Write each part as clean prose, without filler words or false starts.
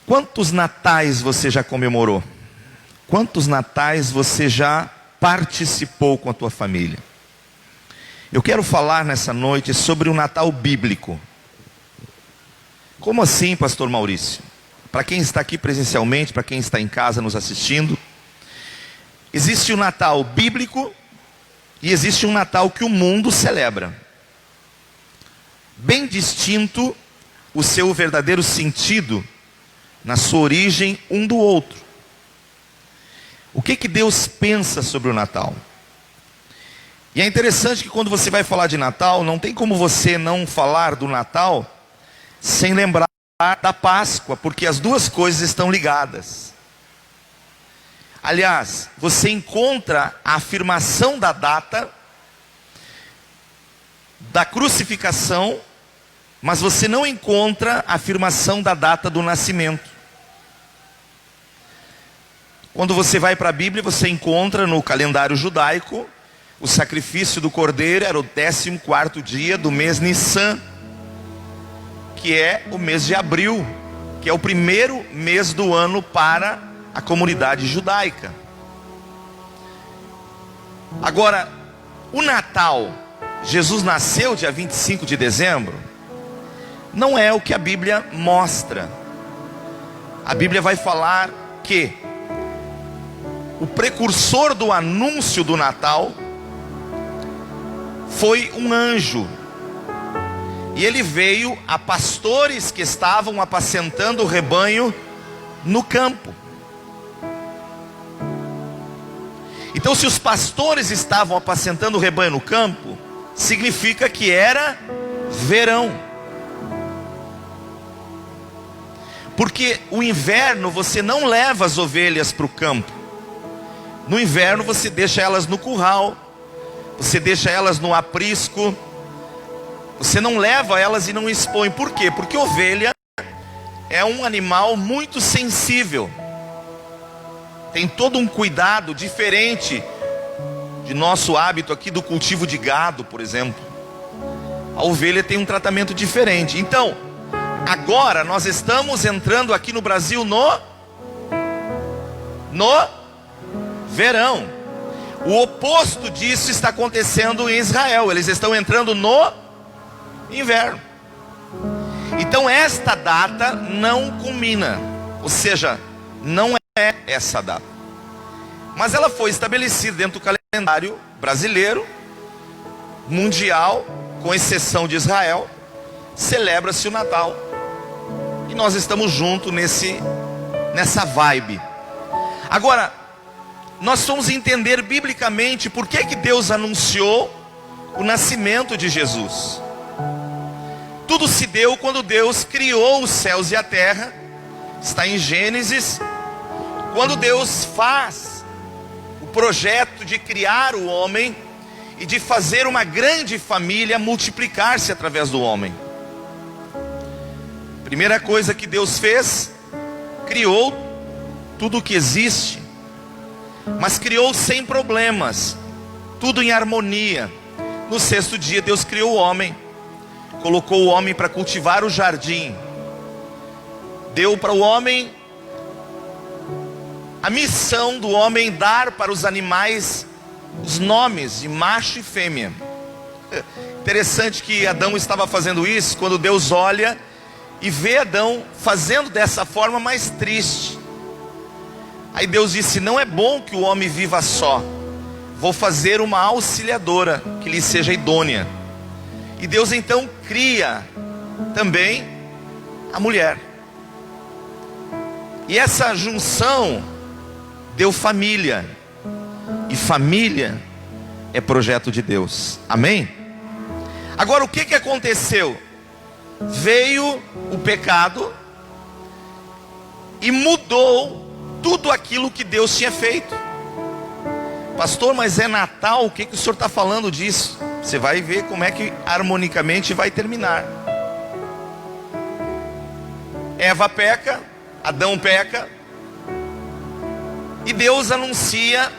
Quantos natais você já comemorou? Quantos natais você já participou com a tua família? Eu quero falar nessa noite sobre o Natal bíblico. Como assim, pastor Maurício? Para quem está aqui presencialmente, para quem está em casa nos assistindo, existe o Natal bíblico e existe um Natal que o mundo celebra. Bem distinto o seu verdadeiro sentido na sua origem um do outro. O que Deus pensa sobre o Natal? E é interessante que quando você vai falar de Natal, não tem como você não falar do Natal sem lembrar da Páscoa, porque as duas coisas estão ligadas. Aliás, você encontra a afirmação da data da crucificação, mas você não encontra a afirmação da data do nascimento. Quando você vai para a Bíblia, você encontra no calendário judaico, o sacrifício do cordeiro era o 14º dia do mês Nissan, que é o mês de abril, que é o primeiro mês do ano para a comunidade judaica. Agora, o Natal, Jesus nasceu dia 25 de dezembro, não é o que a Bíblia mostra. A Bíblia vai falar que o precursor do anúncio do Natal foi um anjo. E ele veio a pastores que estavam apacentando o rebanho no campo. Então, se os pastores estavam apacentando o rebanho no campo, significa que era verão. Porque o inverno você não leva as ovelhas para o campo. No inverno você deixa elas no curral, você deixa elas no aprisco, você não leva elas e não expõe. Por quê? Porque ovelha é um animal muito sensível, tem todo um cuidado diferente de nosso hábito aqui do cultivo de gado, por exemplo. A ovelha tem um tratamento diferente. Então, agora nós estamos entrando aqui no Brasil no verão. O oposto disso está acontecendo em Israel. Eles estão entrando no inverno. Então esta data não culmina, ou seja, não é essa data, mas ela foi estabelecida dentro do calendário brasileiro, mundial, com exceção de Israel. Celebra-se o Natal e nós estamos juntos nessa vibe. Agora, nós vamos entender biblicamente por que Deus anunciou o nascimento de Jesus. Tudo se deu quando Deus criou os céus e a terra. Está em Gênesis. Quando Deus faz o projeto de criar o homem e de fazer uma grande família multiplicar-se através do homem. Primeira coisa que Deus fez, criou tudo o que existe. Mas criou sem problemas, tudo em harmonia. No sexto dia Deus criou o homem, colocou o homem para cultivar o jardim, deu para o homem a missão do homem dar para os animais os nomes de macho e fêmea. Interessante que Adão estava fazendo isso, quando Deus olha e vê Adão fazendo dessa forma mais triste. Aí Deus disse: não é bom que o homem viva só, vou fazer uma auxiliadora que lhe seja idônea. E Deus então cria também a mulher. E essa junção deu família. E família é projeto de Deus. Amém? Agora, o que aconteceu? Veio o pecado e mudou tudo aquilo que Deus tinha feito. Pastor, mas é Natal, o que o senhor está falando disso? Você vai ver como é que harmonicamente vai terminar. Eva peca, Adão peca, e Deus anuncia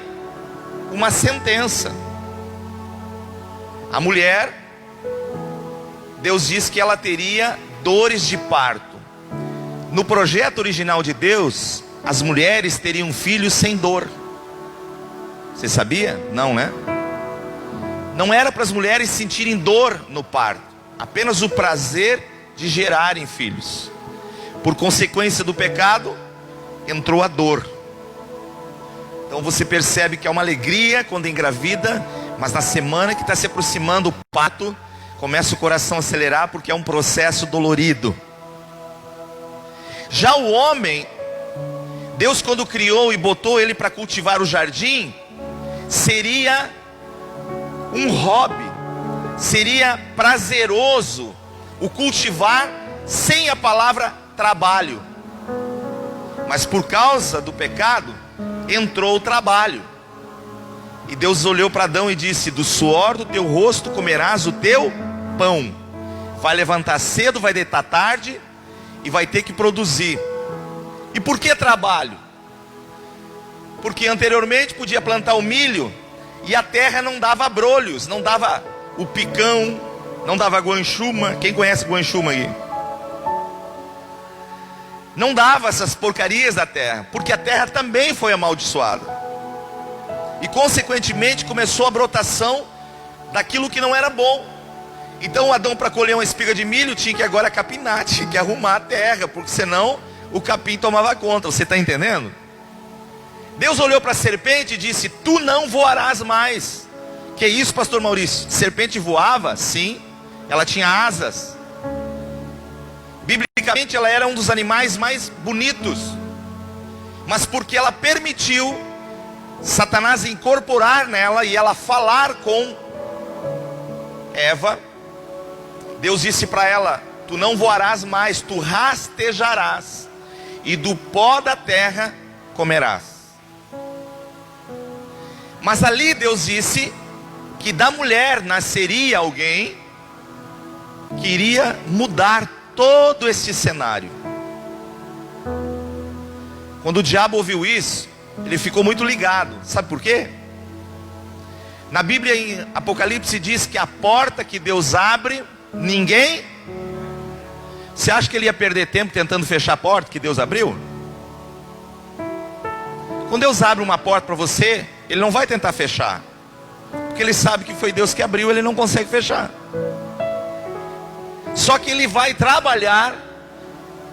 uma sentença. A mulher, Deus diz que ela teria dores de parto. No projeto original de Deus, as mulheres teriam filhos sem dor. Você sabia? Não, né? Não era para as mulheres sentirem dor no parto, apenas o prazer de gerarem filhos. Por consequência do pecado, entrou a dor. Então você percebe que é uma alegria quando engravida, mas na semana que está se aproximando o parto, começa o coração a acelerar porque é um processo dolorido. Já o homem, Deus quando criou e botou ele para cultivar o jardim, seria um hobby, seria prazeroso o cultivar sem a palavra trabalho. Mas por causa do pecado, entrou o trabalho. E Deus olhou para Adão e disse: do suor do teu rosto comerás o teu pão. Vai levantar cedo, vai deitar tarde e vai ter que produzir. E por que trabalho? Porque anteriormente podia plantar o milho e a terra não dava abrolhos, não dava o picão, não dava guanchuma. Quem conhece guanchuma aí? Não dava essas porcarias da terra, porque a terra também foi amaldiçoada. E consequentemente começou a brotação daquilo que não era bom. Então Adão, para colher uma espiga de milho, tinha que agora capinar, tinha que arrumar a terra, porque senão o capim tomava conta. Você está entendendo? Deus olhou para a serpente e disse: tu não voarás mais. Que isso, pastor Maurício? Serpente voava? Sim, ela tinha asas. Biblicamente ela era um dos animais mais bonitos, mas porque ela permitiu Satanás incorporar nela e ela falar com Eva, Deus disse para ela: tu não voarás mais, tu rastejarás e do pó da terra comerás. Mas ali Deus disse que da mulher nasceria alguém que iria mudar todo esse cenário. Quando o diabo ouviu isso, ele ficou muito ligado. Sabe por quê? Na Bíblia, em Apocalipse, diz que a porta que Deus abre, ninguém... Você acha que ele ia perder tempo tentando fechar a porta que Deus abriu? Quando Deus abre uma porta para você, Ele não vai tentar fechar, porque Ele sabe que foi Deus que abriu, Ele não consegue fechar. Só que Ele vai trabalhar,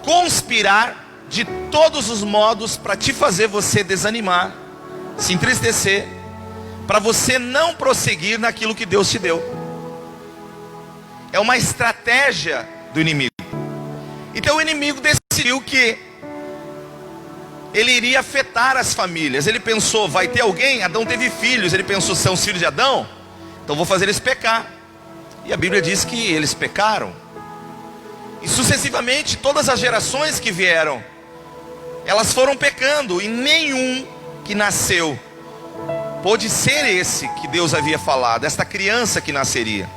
conspirar de todos os modos para te fazer você desanimar, se entristecer, para você não prosseguir naquilo que Deus te deu. É uma estratégia do inimigo. Então o inimigo decidiu que ele iria afetar as famílias. Ele pensou: vai ter alguém? Adão teve filhos. Ele pensou: são os filhos de Adão? Então vou fazer eles pecar. E a Bíblia diz que eles pecaram. E sucessivamente todas as gerações que vieram, elas foram pecando, e nenhum que nasceu pôde ser esse que Deus havia falado, esta criança que nasceria.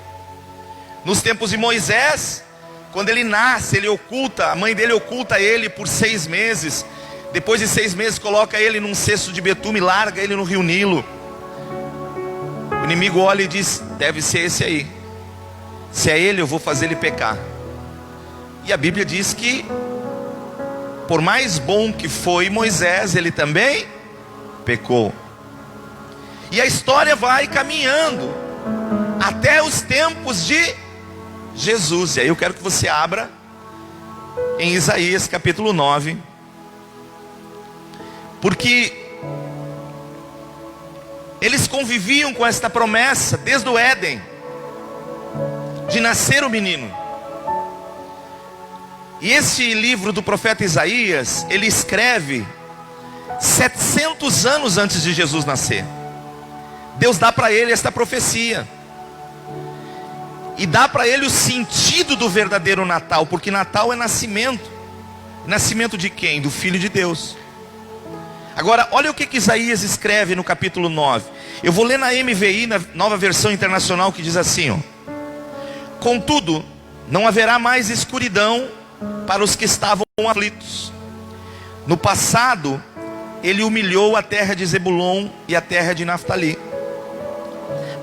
Nos tempos de Moisés, quando ele nasce, ele oculta, a mãe dele oculta ele por 6 meses. Depois de 6 meses coloca ele num cesto de betume e larga ele no rio Nilo. O inimigo olha e diz: deve ser esse aí. Se é ele, eu vou fazer ele pecar. E a Bíblia diz que, por mais bom que foi Moisés, ele também pecou. E a história vai caminhando até os tempos de Jesus. E aí eu quero que você abra em Isaías capítulo 9. Porque eles conviviam com esta promessa desde o Éden, de nascer o menino. E esse livro do profeta Isaías, ele escreve 700 anos antes de Jesus nascer. Deus dá para ele esta profecia, e dá para ele o sentido do verdadeiro Natal, porque Natal é nascimento. Nascimento de quem? Do Filho de Deus. Agora, olha o que Isaías escreve no capítulo 9. Eu vou ler na MVI, na Nova Versão Internacional, que diz assim, ó: contudo, não haverá mais escuridão para os que estavam aflitos. No passado, ele humilhou a terra de Zebulon e a terra de Naftali.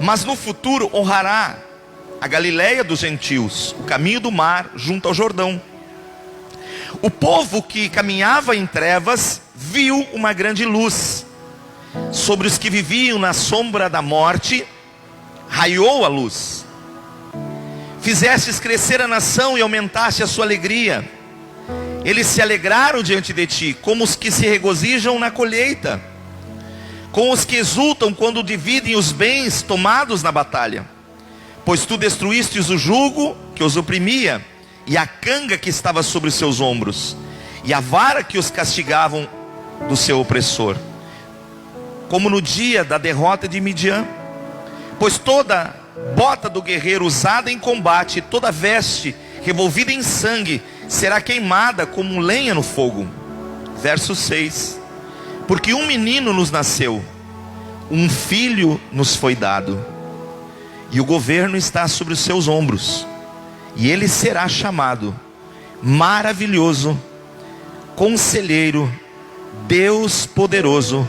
Mas no futuro honrará a Galileia dos gentios, o caminho do mar junto ao Jordão. O povo que caminhava em trevas viu uma grande luz. Sobre os que viviam na sombra da morte, raiou a luz. Fizestes crescer a nação e aumentaste a sua alegria. Eles se alegraram diante de ti, como os que se regozijam na colheita, com os que exultam quando dividem os bens tomados na batalha. Pois tu destruístes o jugo que os oprimia, e a canga que estava sobre os seus ombros, e a vara que os castigavam do seu opressor, como no dia da derrota de Midian. Pois toda bota do guerreiro usada em combate, toda veste revolvida em sangue, será queimada como lenha no fogo. Verso 6. Porque um menino nos nasceu, um filho nos foi dado, e o governo está sobre os seus ombros, e ele será chamado Maravilhoso, Conselheiro, Deus Poderoso,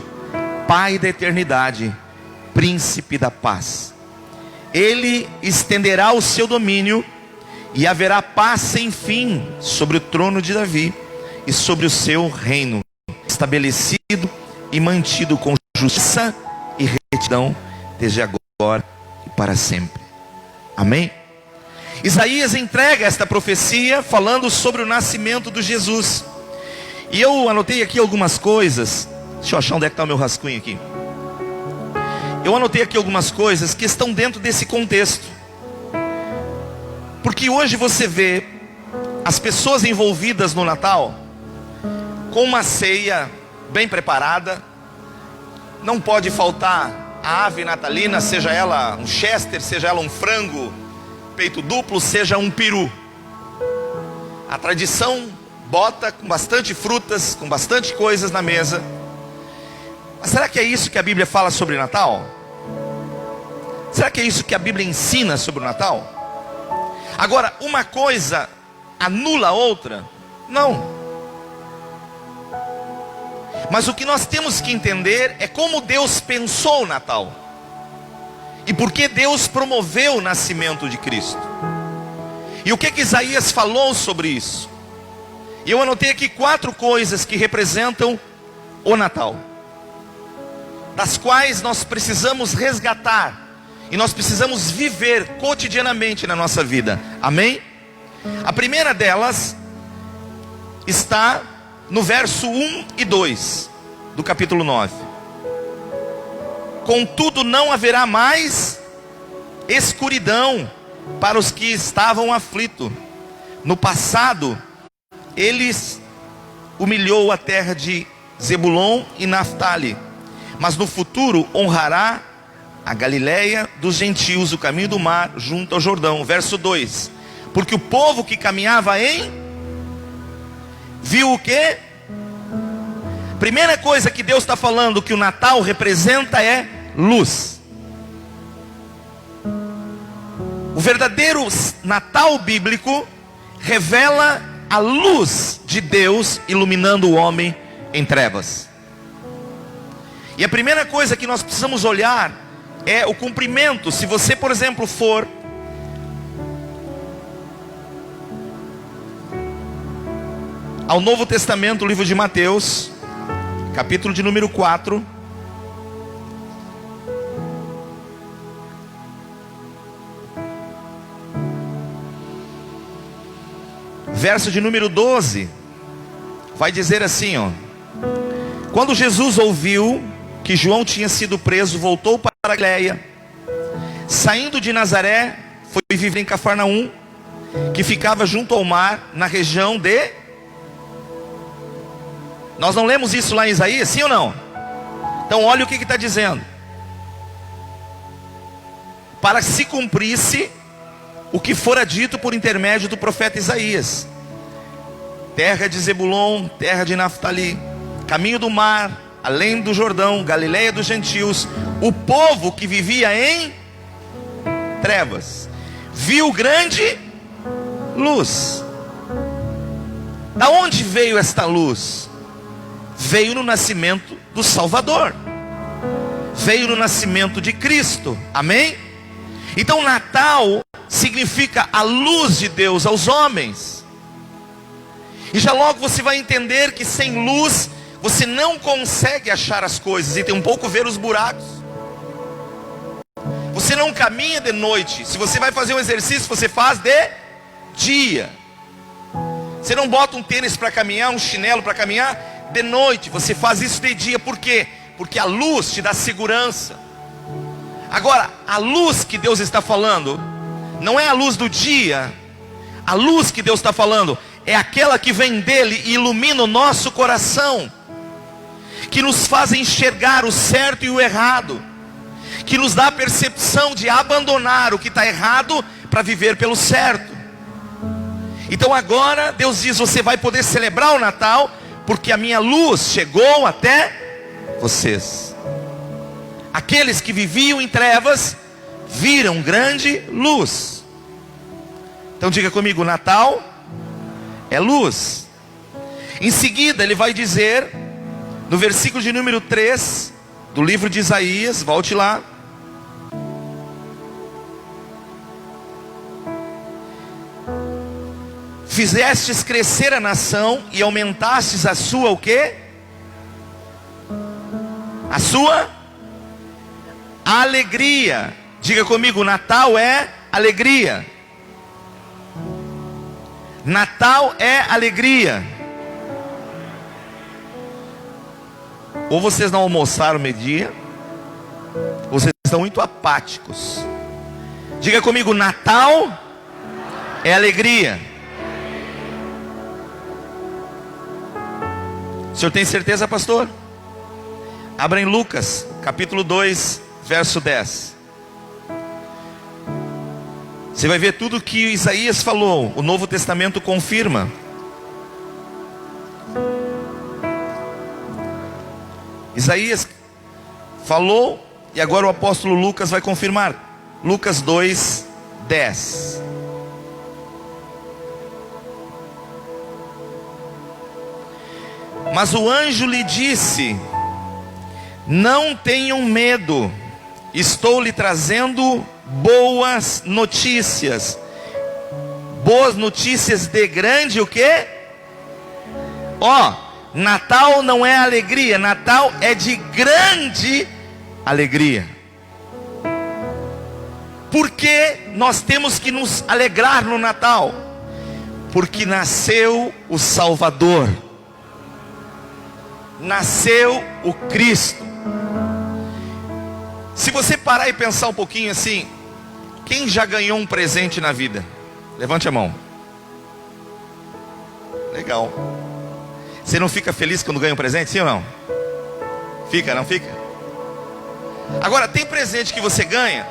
Pai da Eternidade, Príncipe da Paz. Ele estenderá o seu domínio, e haverá paz sem fim sobre o trono de Davi e sobre o seu reino, estabelecido e mantido com justiça e retidão, desde agora e para sempre. Amém? Isaías entrega esta profecia falando sobre o nascimento de Jesus. E eu anotei aqui algumas coisas. Deixa eu achar onde é que está o meu rascunho aqui. Eu anotei aqui algumas coisas que estão dentro desse contexto. Porque hoje você vê as pessoas envolvidas no Natal com uma ceia bem preparada. Não pode faltar a ave natalina, seja ela um chester, seja ela um frango, peito duplo, seja um peru. A tradição bota com bastante frutas, com bastante coisas na mesa. Mas será que é isso que a Bíblia fala sobre Natal? Será que é isso que a Bíblia ensina sobre o Natal? Agora, uma coisa anula a outra? Não. Mas o que nós temos que entender é como Deus pensou o Natal. E por que Deus promoveu o nascimento de Cristo. E o que Isaías falou sobre isso? E eu anotei aqui 4 coisas que representam o Natal, das quais nós precisamos resgatar. E nós precisamos viver cotidianamente na nossa vida. Amém? A primeira delas está no verso 1 e 2 do capítulo 9. Contudo não haverá mais escuridão para os que estavam aflitos. No passado, eles humilhou a terra de Zebulon e Naftali, mas no futuro honrará a Galileia dos gentios, o caminho do mar, junto ao Jordão. Verso 2. Porque o povo que caminhava viu o quê? Primeira coisa que Deus está falando que o Natal representa é luz. O verdadeiro Natal bíblico revela a luz de Deus iluminando o homem em trevas. E a primeira coisa que nós precisamos olhar é o cumprimento. Se você, por exemplo, for ao Novo Testamento, o livro de Mateus, capítulo de número 4, verso de número 12, vai dizer assim, ó: quando Jesus ouviu que João tinha sido preso, voltou para a Galileia. Saindo de Nazaré, foi viver em Cafarnaum, que ficava junto ao mar, na região de... Nós não lemos isso lá em Isaías, sim ou não? Então olha o que está dizendo. Para que se cumprisse o que fora dito por intermédio do profeta Isaías: terra de Zebulon, terra de Naftali, caminho do mar, além do Jordão, Galileia dos gentios, o povo que vivia em trevas viu grande luz. Da onde veio esta luz? Veio no nascimento do Salvador, veio no nascimento de Cristo. Amém? Então Natal significa a luz de Deus aos homens. E já logo você vai entender que sem luz você não consegue achar as coisas e tem um pouco ver os buracos. Você não caminha de noite. Se você vai fazer um exercício, você faz de dia. Você não bota um tênis para caminhar, um chinelo para caminhar de noite. Você faz isso de dia. Por quê? Porque a luz te dá segurança. Agora, a luz que Deus está falando não é a luz do dia. A luz que Deus está falando é aquela que vem dele e ilumina o nosso coração, que nos faz enxergar o certo e o errado, que nos dá a percepção de abandonar o que está errado para viver pelo certo. Então agora Deus diz: você vai poder celebrar o Natal, porque a minha luz chegou até vocês. Aqueles que viviam em trevas viram grande luz. Então diga comigo: Natal é luz. Em seguida ele vai dizer, no versículo de número 3 do livro de Isaías, volte lá. Fizestes crescer a nação e aumentastes a sua o quê? A sua alegria. Diga comigo: Natal é alegria. Natal é alegria. Ou vocês não almoçaram meio-dia, ou vocês estão muito apáticos. Diga comigo: Natal é alegria. O senhor tem certeza, pastor? Abra em Lucas, capítulo 2, verso 10. Você vai ver tudo que Isaías falou, o Novo Testamento confirma. Isaías falou e agora o apóstolo Lucas vai confirmar. Lucas 2, 10. Mas o anjo lhe disse: não tenham medo, estou lhe trazendo boas notícias. Boas notícias de grande o quê? Natal não é alegria, Natal é de grande alegria. Por que nós temos que nos alegrar no Natal? Porque nasceu o Salvador, nasceu o Cristo. Se você parar e pensar um pouquinho assim, quem já ganhou um presente na vida? Levante a mão. Legal. Você não fica feliz quando ganha um presente, sim ou não? Fica, não fica? Agora, tem presente que você ganha.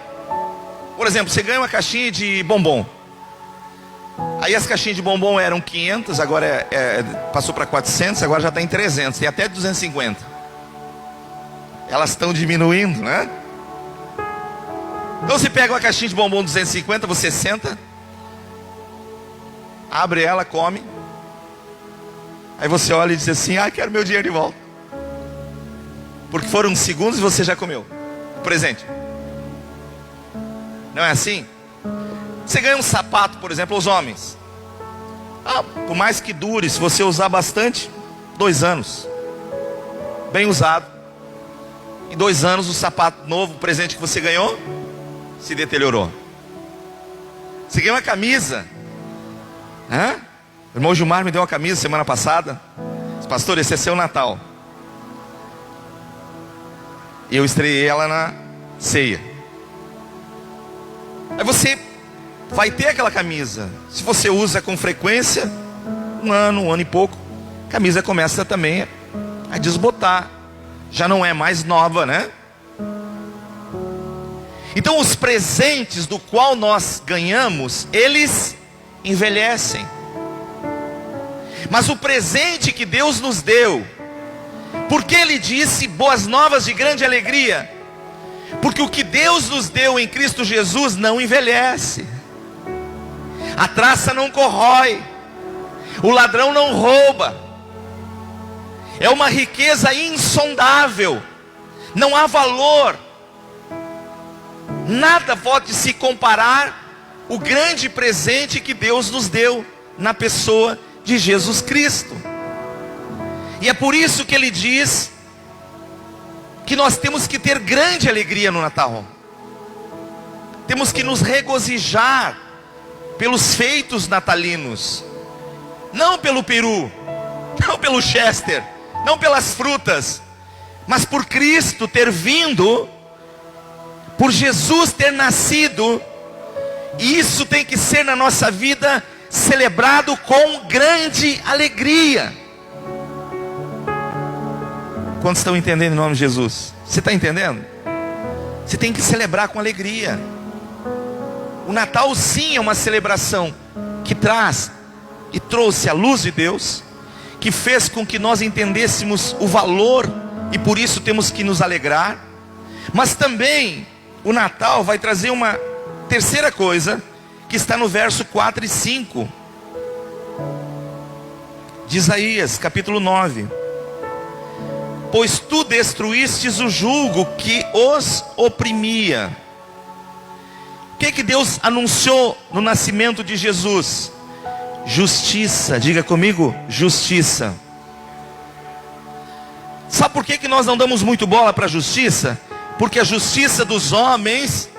Por exemplo, você ganha uma caixinha de bombom. Aí as caixinhas de bombom eram 500, agora passou para 400, agora já está em 300, tem até 250. Elas estão diminuindo, né? Então você pega uma caixinha de bombom 250, você senta, abre ela, come. Aí você olha e diz assim: quero meu dinheiro de volta. Porque foram segundos e você já comeu o presente. Não é assim? Você ganha um sapato, por exemplo, os homens. Por mais que dure, se você usar bastante, 2 anos. Bem usado. Em 2 anos o sapato novo, o presente que você ganhou, se deteriorou. Você ganhou uma camisa. O irmão Gilmar me deu uma camisa semana passada. Disse: pastor, esse é seu Natal. E eu estreiei ela na ceia. Aí você vai ter aquela camisa. Se você usa com frequência, um ano e pouco, a camisa começa também a desbotar. Já não é mais nova, né? Então os presentes do qual nós ganhamos, eles envelhecem. Mas o presente que Deus nos deu, porque Ele disse boas novas de grande alegria? Porque o que Deus nos deu em Cristo Jesus não envelhece. A traça não corrói, o ladrão não rouba. É uma riqueza insondável, não há valor. Nada pode se comparar o grande presente que Deus nos deu na pessoa de Jesus Cristo. E é por isso que ele diz que nós temos que ter grande alegria no Natal. Temos que nos regozijar pelos feitos natalinos. Não pelo peru, não pelo chester, não pelas frutas, mas por Cristo ter vindo, por Jesus ter nascido. E isso tem que ser na nossa vida celebrado com grande alegria. Quantos estão entendendo em nome de Jesus? Você está entendendo? Você tem que celebrar com alegria. O Natal sim é uma celebração que traz e trouxe a luz de Deus, que fez com que nós entendêssemos o valor e por isso temos que nos alegrar. Mas também o Natal vai trazer uma terceira coisa, que está no verso 4 e 5 de Isaías, capítulo 9. Pois tu destruístes o jugo que os oprimia. O que Deus anunciou no nascimento de Jesus? Justiça. Diga comigo, justiça. Sabe por que nós não damos muito bola para a justiça? Porque a justiça dos homens,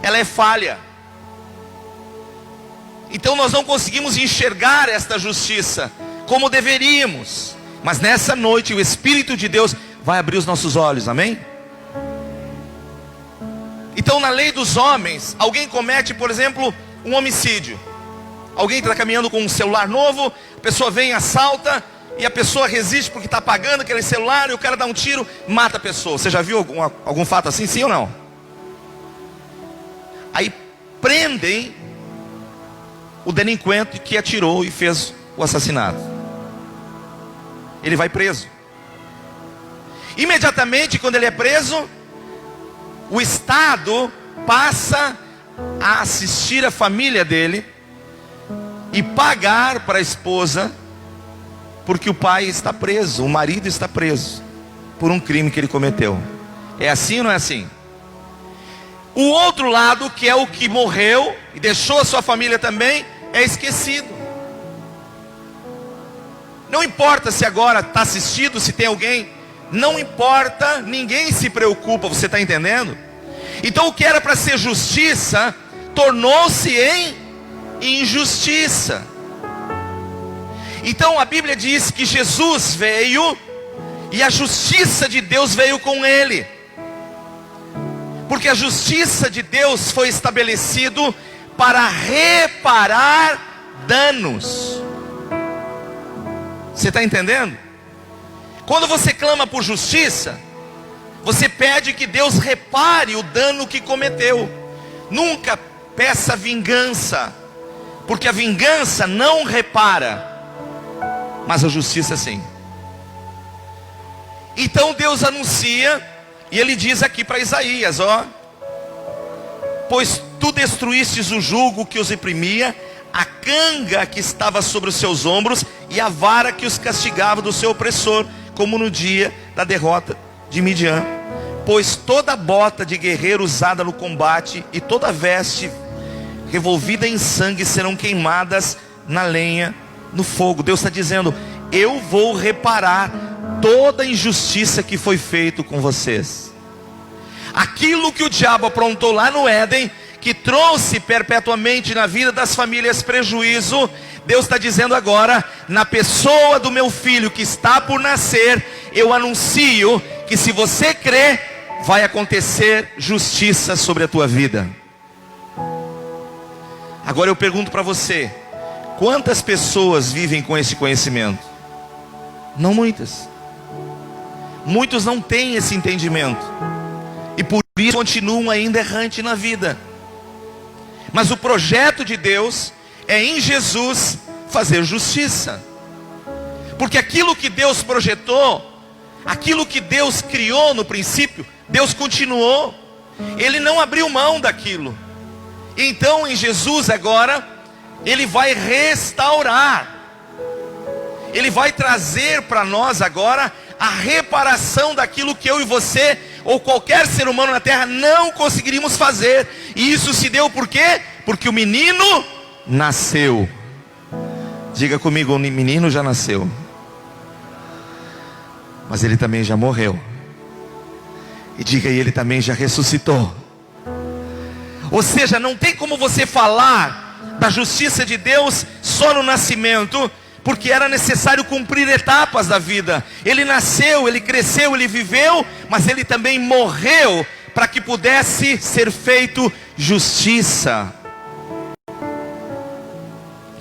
ela é falha. Então nós não conseguimos enxergar esta justiça como deveríamos. Mas nessa noite o Espírito de Deus vai abrir os nossos olhos, amém? Então na lei dos homens, alguém comete, por exemplo, um homicídio. Alguém está caminhando com um celular novo, a pessoa vem, assalta, e a pessoa resiste porque está pagando aquele celular, e o cara dá um tiro, mata a pessoa. Você já viu algum fato assim, sim ou não? Aí prendem o delinquente que atirou e fez o assassinato. Ele vai preso. Imediatamente quando ele é preso, o Estado passa a assistir a família dele e pagar para a esposa, porque o pai está preso, o marido está preso por um crime que ele cometeu. É assim ou não é assim? O outro lado, que é o que morreu e deixou a sua família também, é esquecido. Não importa se agora está assistido, se tem alguém, não importa, ninguém se preocupa, você está entendendo? Então o que era para ser justiça, tornou-se em injustiça. Então a Bíblia diz que Jesus veio, e a justiça de Deus veio com ele. Porque a justiça de Deus foi estabelecido para reparar danos. Você está entendendo? Quando você clama por justiça, você pede que Deus repare o dano que cometeu. Nunca peça vingança, porque a vingança não repara, mas a justiça sim. Então Deus anuncia, e ele diz aqui para Isaías, ó: pois tu destruístes o jugo que os oprimia, a canga que estava sobre os seus ombros, e a vara que os castigava do seu opressor, como no dia da derrota de Midian. Pois toda bota de guerreiro usada no combate, e toda veste revolvida em sangue, serão queimadas na lenha, no fogo. Deus está dizendo: eu vou reparar toda a injustiça que foi feito com vocês. Aquilo que o diabo aprontou lá no Éden, que trouxe perpetuamente na vida das famílias prejuízo, Deus está dizendo agora, na pessoa do meu filho que está por nascer, eu anuncio que se você crê, vai acontecer justiça sobre a tua vida. Agora eu pergunto para você, quantas pessoas vivem com esse conhecimento? Não muitas. Muitos não têm esse entendimento, e por isso continuam ainda errantes na vida. Mas o projeto de Deus é em Jesus fazer justiça. Porque aquilo que Deus projetou, aquilo que Deus criou no princípio, Deus continuou. Ele não abriu mão daquilo. Então em Jesus agora, Ele vai restaurar. Ele vai trazer para nós agora a reparação daquilo que eu e você, ou qualquer ser humano na terra, não conseguiríamos fazer. E isso se deu por quê? Porque o menino nasceu. Diga comigo, o menino já nasceu, mas ele também já morreu. E diga, e ele também já ressuscitou. Ou seja, não tem como você falar da justiça de Deus só no nascimento, porque era necessário cumprir etapas da vida. Ele nasceu, ele cresceu, ele viveu, mas ele também morreu para que pudesse ser feito justiça.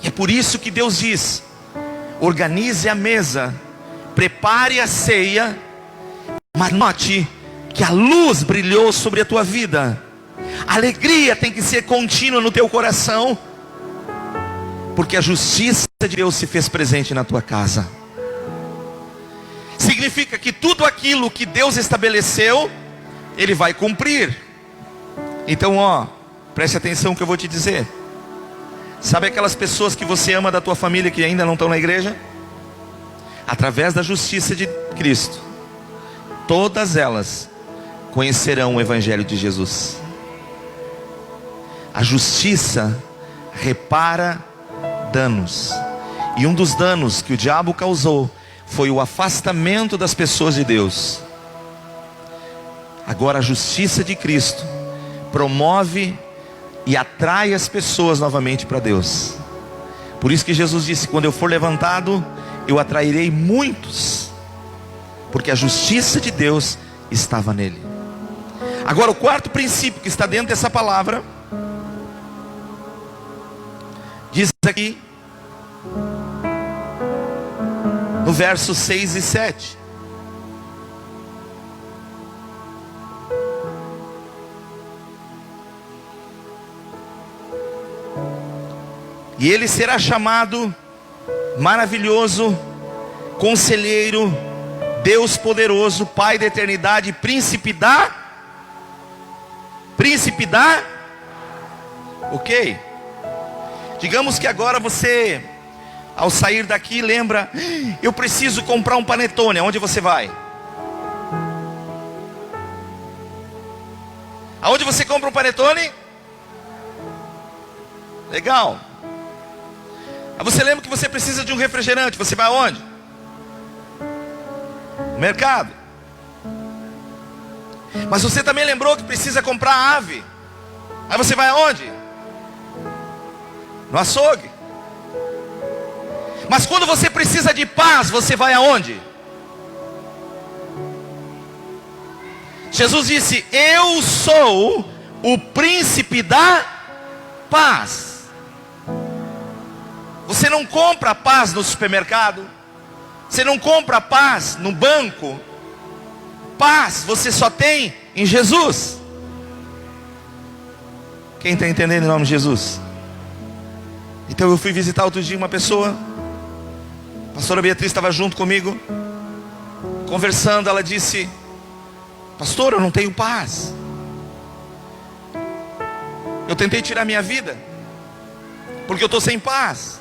E é por isso que Deus diz: organize a mesa, prepare a ceia, mas note que a luz brilhou sobre a tua vida. A alegria tem que ser contínua no teu coração, porque a justiça de Deus se fez presente na tua casa. Significa que tudo aquilo que Deus estabeleceu, Ele vai cumprir. Então, preste atenção no que eu vou te dizer. Sabe aquelas pessoas que você ama da tua família que ainda não estão na igreja? Através da justiça de Cristo, todas elas conhecerão o Evangelho de Jesus. A justiça repara danos. E um dos danos que o diabo causou foi o afastamento das pessoas de Deus. Agora a justiça de Cristo promove e atrai as pessoas novamente para Deus. Por isso que Jesus disse: quando eu for levantado, eu atrairei muitos, porque a justiça de Deus estava nele. Agora o quarto princípio que está dentro dessa palavra, diz aqui no versos 6 e 7. E ele será chamado Maravilhoso, Conselheiro, Deus Poderoso, Pai da Eternidade, Príncipe da... Ok. Digamos que agora você, ao sair daqui, lembra: eu preciso comprar um panetone. Aonde você vai? Aonde você compra um panetone? Legal. Aí você lembra que você precisa de um refrigerante. Você vai aonde? No mercado. Mas você também lembrou que precisa comprar ave. Aí você vai aonde? No açougue. Mas quando você precisa de paz, você vai aonde? Jesus disse: eu sou o príncipe da paz. Você não compra paz no supermercado, você não compra paz no banco. Paz você só tem em Jesus. Quem está entendendo em nome de Jesus? Então eu fui visitar outro dia uma pessoa. A pastora Beatriz estava junto comigo, conversando. Ela disse: pastor, eu não tenho paz. Eu tentei tirar minha vida, porque eu estou sem paz.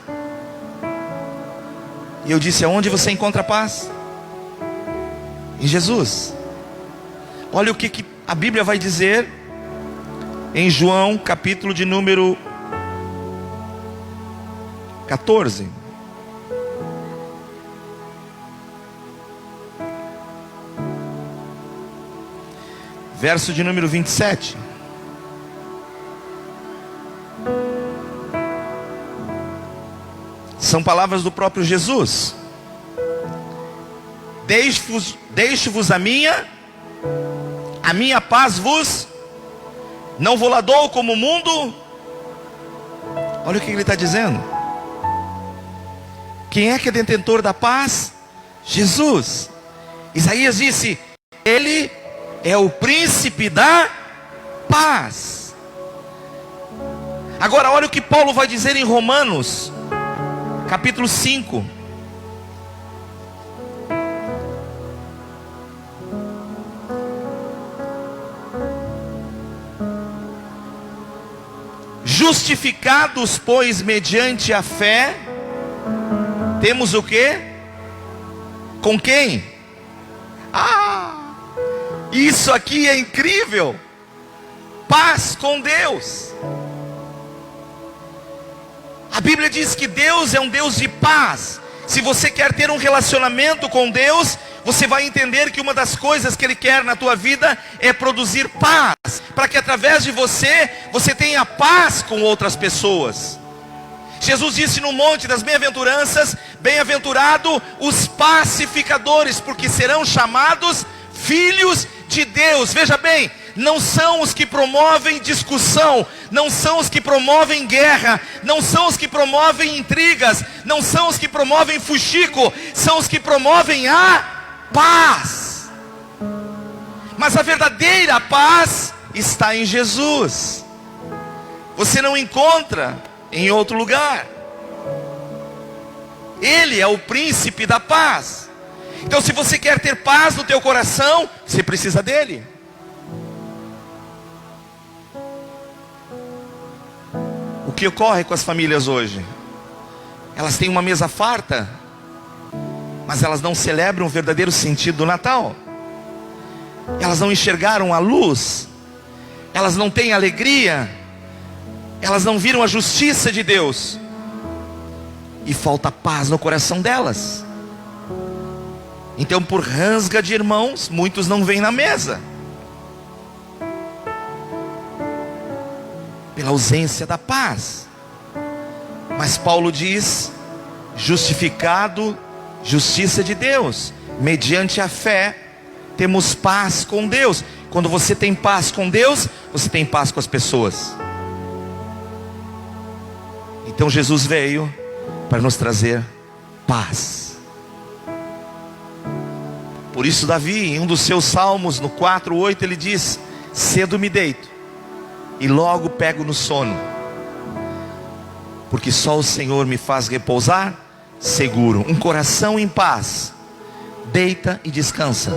E eu disse: aonde você encontra paz? Em Jesus. Olha o que a Bíblia vai dizer em João, capítulo de número 14. Verso de número 27. São palavras do próprio Jesus. Deixo-vos a minha paz vos, não vou lá dou como o mundo. Olha o que ele está dizendo. Quem é que é detentor da paz? Jesus. Isaías disse: ele é o príncipe da paz. Agora olha o que Paulo vai dizer em Romanos, capítulo 5. Justificados, pois, mediante a fé, temos o quê? Com quem? Isso aqui é incrível. Paz com Deus. A Bíblia diz que Deus é um Deus de paz. Se você quer ter um relacionamento com Deus, você vai entender que uma das coisas que Ele quer na tua vida é produzir paz, para que através de você, você tenha paz com outras pessoas. Jesus disse no Monte das Bem-aventuranças: bem-aventurado os pacificadores, porque serão chamados filhos de Deus. Veja bem, não são os que promovem discussão, não são os que promovem guerra, não são os que promovem intrigas, não são os que promovem fuxico, são os que promovem a paz. Mas a verdadeira paz está em Jesus. Você não encontra em outro lugar. Ele é o príncipe da paz. Então, se você quer ter paz no teu coração, você precisa dele. O que ocorre com as famílias hoje? Elas têm uma mesa farta, mas elas não celebram o verdadeiro sentido do Natal. Elas não enxergaram a luz, elas não têm alegria, elas não viram a justiça de Deus, e falta paz no coração delas. Então, por rasga de irmãos, muitos não vêm na mesa, pela ausência da paz. Mas Paulo diz: justificado, justiça de Deus, mediante a fé, temos paz com Deus. Quando você tem paz com Deus, você tem paz com as pessoas. Então Jesus veio para nos trazer paz. Por isso Davi, em um dos seus salmos, no 4:8, ele diz: cedo me deito e logo pego no sono, porque só o Senhor me faz repousar seguro. Um coração em paz deita e descansa.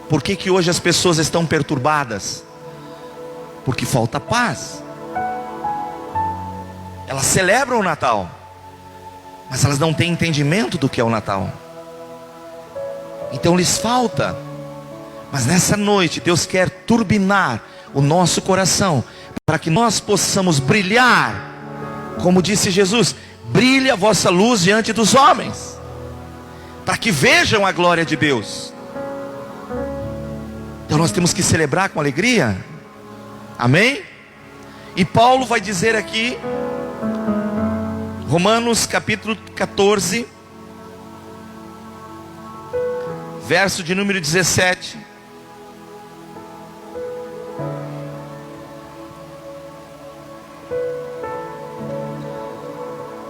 Por que hoje as pessoas estão perturbadas? Porque falta paz. Elas celebram o Natal, mas elas não têm entendimento do que é o Natal. Então lhes falta. Mas nessa noite Deus quer turbinar o nosso coração, para que nós possamos brilhar. Como disse Jesus: brilhe a vossa luz diante dos homens, para que vejam a glória de Deus. Então nós temos que celebrar com alegria. Amém? E Paulo vai dizer aqui, Romanos capítulo 14, verso de número 17.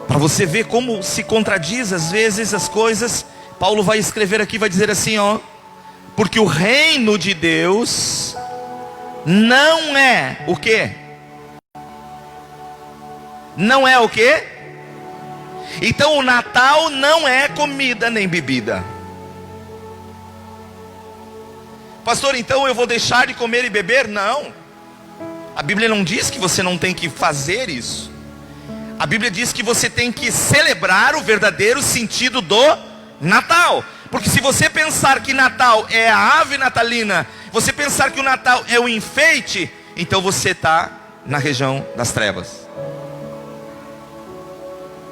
Para você ver como se contradiz às vezes as coisas. Paulo vai escrever aqui, vai dizer assim, ó: porque o reino de Deus não é o quê? Não é o quê? Então o Natal não é comida nem bebida. Pastor, então eu vou deixar de comer e beber? Não. A Bíblia não diz que você não tem que fazer isso. A Bíblia diz que você tem que celebrar o verdadeiro sentido do Natal. Porque se você pensar que Natal é a ave natalina, você pensar que o Natal é o enfeite, então você está na região das trevas.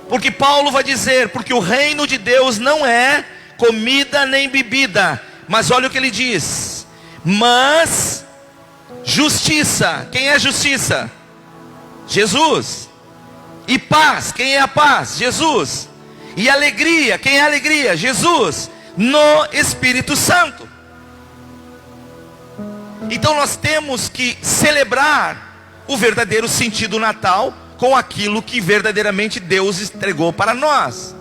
Porque Paulo vai dizer: porque o reino de Deus não é comida nem bebida. Mas olha o que ele diz: mas justiça. Quem é justiça? Jesus. E paz. Quem é a paz? Jesus. E alegria. Quem é a alegria? Jesus. No Espírito Santo. Então nós temos que celebrar o verdadeiro sentido do Natal com aquilo que verdadeiramente Deus entregou para nós.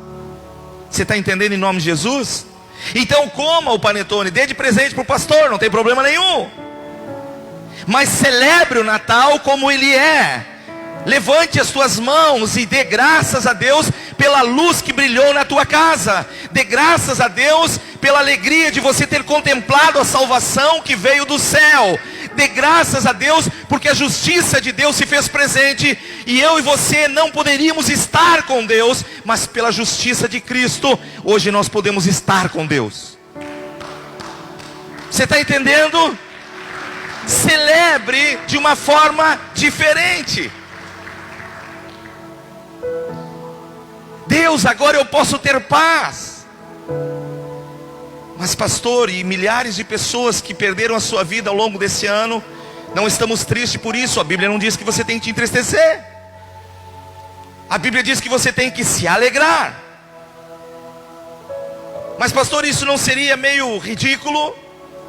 Você está entendendo, em nome de Jesus? Então coma o panetone, dê de presente para o pastor, não tem problema nenhum. Mas celebre o Natal como ele é. Levante as tuas mãos e dê graças a Deus pela luz que brilhou na tua casa. Dê graças a Deus pela alegria de você ter contemplado a salvação que veio do céu. Dê graças a Deus porque a justiça de Deus se fez presente. E eu e você não poderíamos estar com Deus, mas pela justiça de Cristo, hoje nós podemos estar com Deus. Você está entendendo? Celebre de uma forma diferente. Deus, agora eu posso ter paz. Mas pastor, e milhares de pessoas que perderam a sua vida ao longo desse ano, não estamos tristes por isso. A Bíblia não diz que você tem que te entristecer. A Bíblia diz que você tem que se alegrar. Mas pastor, isso não seria meio ridículo?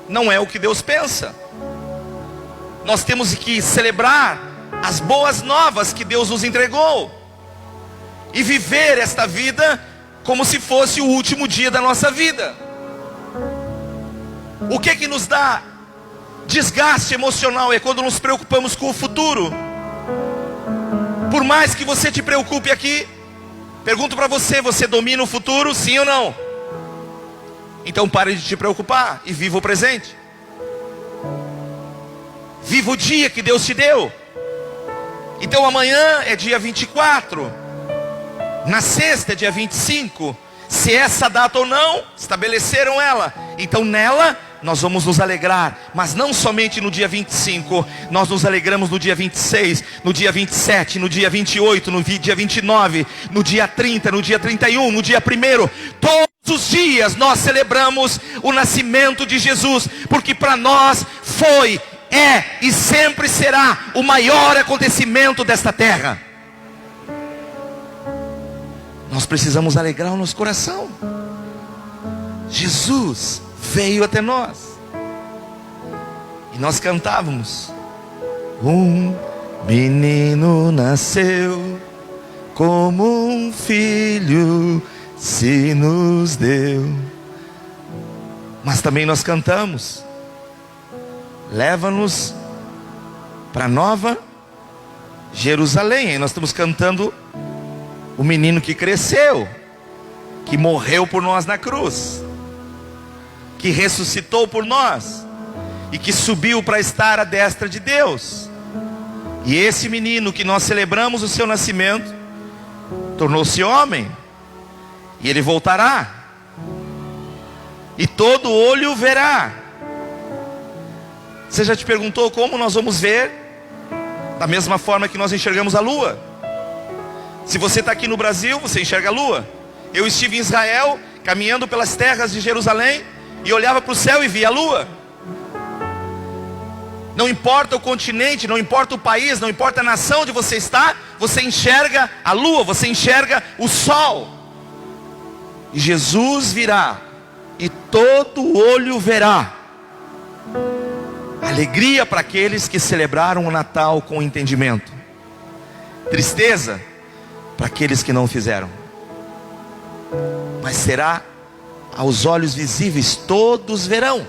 Não é o que Deus pensa. Nós temos que celebrar as boas novas que Deus nos entregou e viver esta vida como se fosse o último dia da nossa vida. O que nos dá desgaste emocional é quando nos preocupamos com o futuro. Por mais que você te preocupe aqui, pergunto para você, você domina o futuro, sim ou não? Então pare de te preocupar e viva o presente. Viva o dia que Deus te deu. Então amanhã é dia 24, na sexta é dia 25. Se essa data ou não, estabeleceram ela, então nela nós vamos nos alegrar. Mas não somente no dia 25, nós nos alegramos no dia 26, no dia 27, no dia 28, no dia 29, no dia 30, no dia 31, no dia 1º. Todos os dias nós celebramos o nascimento de Jesus, porque para nós foi, é e sempre será o maior acontecimento desta terra. Nós precisamos alegrar o nosso coração. Jesus veio até nós. E nós cantávamos: um menino nasceu, como um filho se nos deu. Mas também nós cantamos: leva-nos para Nova Jerusalém. E nós estamos cantando o menino que cresceu, que morreu por nós na cruz, que ressuscitou por nós e que subiu para estar à destra de Deus. E esse menino que nós celebramos o seu nascimento tornou-se homem, e ele voltará, e todo olho verá. Você já te perguntou como nós vamos ver? Da mesma forma que nós enxergamos a lua. Se você está aqui no Brasil, você enxerga a lua. Eu estive em Israel, caminhando pelas terras de Jerusalém, e olhava para o céu e via a lua. Não importa o continente, não importa o país, não importa a nação onde você está, você enxerga a lua, você enxerga o sol. E Jesus virá, e todo olho verá. Alegria para aqueles que celebraram o Natal com entendimento. Tristeza para aqueles que não fizeram. Mas será aos olhos visíveis, todos verão,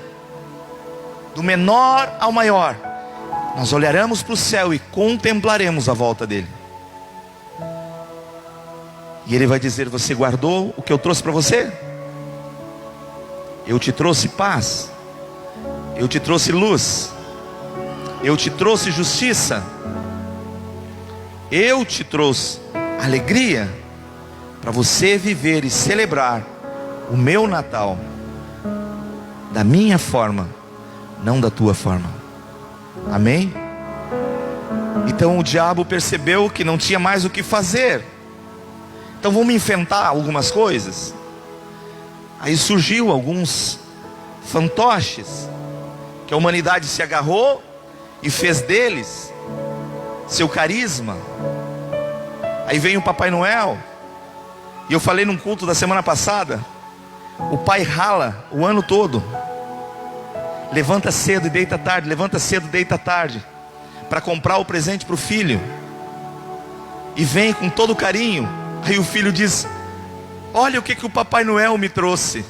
do menor ao maior. Nós olharemos para o céu e contemplaremos a volta dele. E ele vai dizer: você guardou o que eu trouxe para você? Eu te trouxe paz, eu te trouxe luz, eu te trouxe justiça, eu te trouxe alegria, para você viver e celebrar o meu Natal da minha forma, não da tua forma. Amém? Então o diabo percebeu que não tinha mais o que fazer. Então vamos inventar algumas coisas. Aí surgiu alguns fantoches que a humanidade se agarrou e fez deles seu carisma. Aí vem o Papai Noel. E eu falei num culto da semana passada, o pai rala o ano todo, levanta cedo e deita tarde, levanta cedo e deita tarde, para comprar o presente para o filho, e vem com todo carinho. Aí o filho diz: olha o que o Papai Noel me trouxe.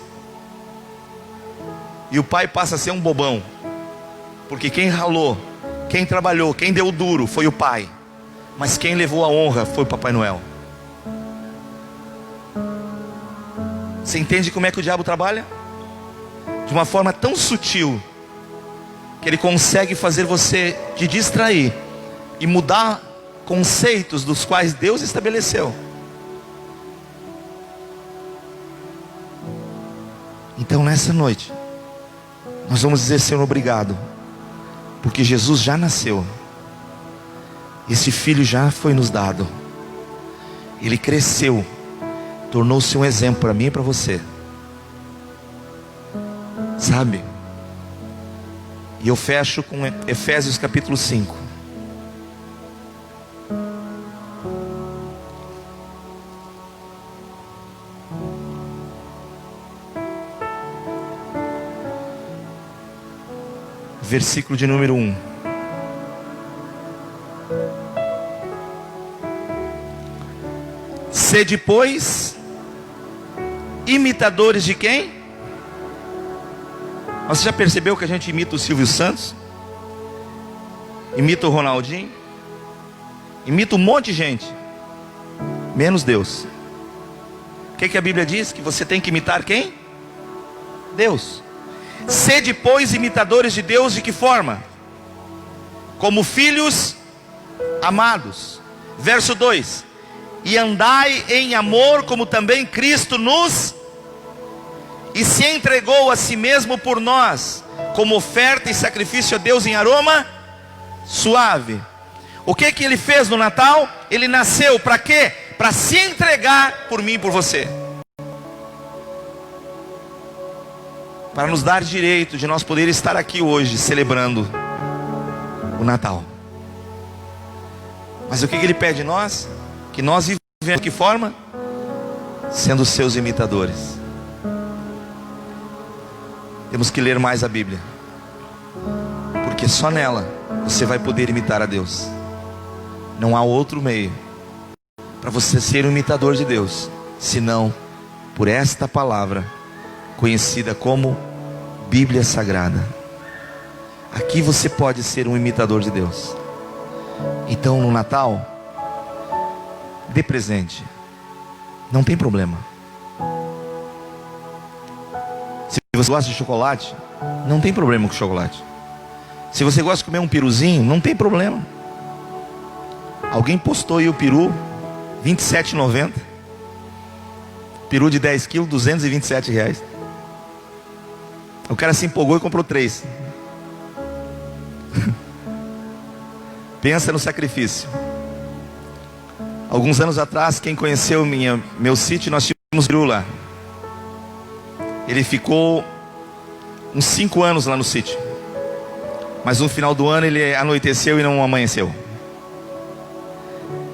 E o pai passa a ser um bobão, porque quem ralou, quem trabalhou, quem deu duro foi o pai, mas quem levou a honra foi o Papai Noel. Você entende como é que o diabo trabalha? De uma forma tão sutil, que ele consegue fazer você te distrair e mudar conceitos dos quais Deus estabeleceu. Então nessa noite, nós vamos dizer: Senhor, obrigado, porque Jesus já nasceu, esse filho já foi nos dado, ele cresceu, tornou-se um exemplo para mim e para você. Sabe? E eu fecho com Efésios capítulo 5. Versículo de número 1. Sede, pois, imitadores de quem? Você já percebeu que a gente imita o Silvio Santos? Imita o Ronaldinho? Imita um monte de gente, menos Deus. O que a Bíblia diz? Que você tem que imitar quem? Deus. Sede, pois, imitadores de Deus, de que forma? Como filhos amados. Verso 2: e andai em amor, como também Cristo nos e se entregou a si mesmo por nós, como oferta e sacrifício a Deus em aroma suave. O que ele fez no Natal? Ele nasceu para quê? Para se entregar por mim e por você, para nos dar direito de nós poder estar aqui hoje celebrando o Natal. Mas o que ele pede de nós? Que nós vivemos de que forma? Sendo seus imitadores. Temos que ler mais a Bíblia, porque só nela você vai poder imitar a Deus. Não há outro meio para você ser um imitador de Deus, senão por esta palavra, conhecida como Bíblia Sagrada. Aqui você pode ser um imitador de Deus. Então no Natal, dê presente, não tem problema. Se você gosta de chocolate, não tem problema com chocolate. Se você gosta de comer um peruzinho, não tem problema. Alguém postou aí o peru, R$ 27,90. Peru de 10 quilos, R$ 227. O cara se empolgou e comprou 3. Pensa no sacrifício. Alguns anos atrás, quem conheceu meu sítio, nós tínhamos peru lá. Ele ficou uns 5 anos lá no sítio, mas no final do ano ele anoiteceu e não amanheceu.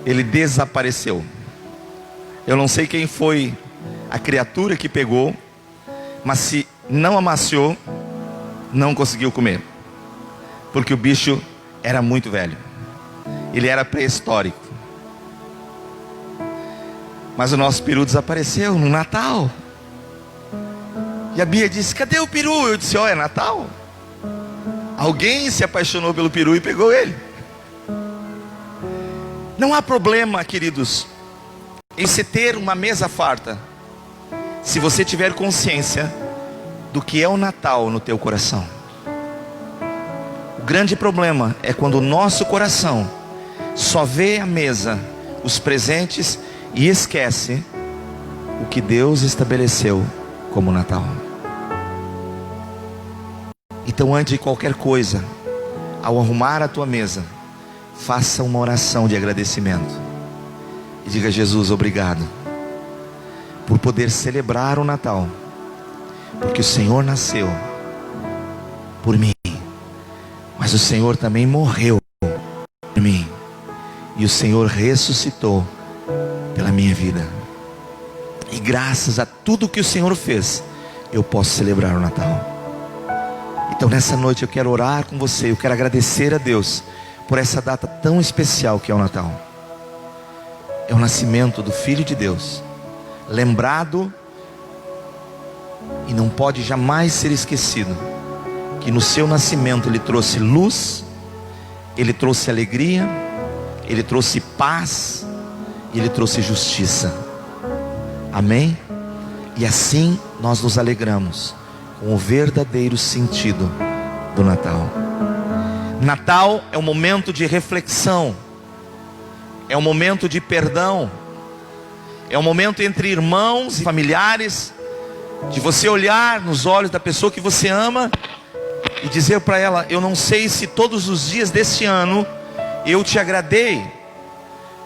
Ele desapareceu. Eu não sei quem foi a criatura que pegou, mas se não amaciou, não conseguiu comer, porque o bicho era muito velho. Ele era pré-histórico. Mas o nosso peru desapareceu no Natal. E a Bia disse: cadê o peru? Eu disse: ó, é Natal. Alguém se apaixonou pelo peru e pegou ele. Não há problema, queridos, em se ter uma mesa farta, se você tiver consciência do que é o Natal no teu coração. O grande problema é quando o nosso coração só vê a mesa, os presentes, e esquece o que Deus estabeleceu como Natal. Então, antes de qualquer coisa, ao arrumar a tua mesa, faça uma oração de agradecimento e diga: Jesus, obrigado por poder celebrar o Natal, porque o Senhor nasceu por mim, mas o Senhor também morreu por mim, e o Senhor ressuscitou pela minha vida, e graças a tudo que o Senhor fez, eu posso celebrar o Natal. Então nessa noite eu quero orar com você, eu quero agradecer a Deus por essa data tão especial que é o Natal. É o nascimento do Filho de Deus, lembrado e não pode jamais ser esquecido, que no seu nascimento Ele trouxe luz, Ele trouxe alegria, Ele trouxe paz, e Ele trouxe justiça. Amém? E assim nós nos alegramos com o verdadeiro sentido do Natal. Natal é um momento de reflexão, é um momento de perdão, é um momento entre irmãos e familiares, de você olhar nos olhos da pessoa que você ama e dizer para ela: eu não sei se todos os dias deste ano eu te agradei,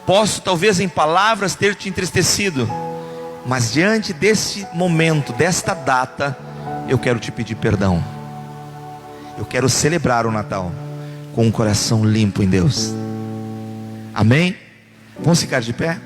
posso talvez em palavras ter te entristecido, Mas diante desse momento, desta data, eu quero te pedir perdão. Eu quero celebrar o Natal com um coração limpo em Deus. Amém? Vamos ficar de pé?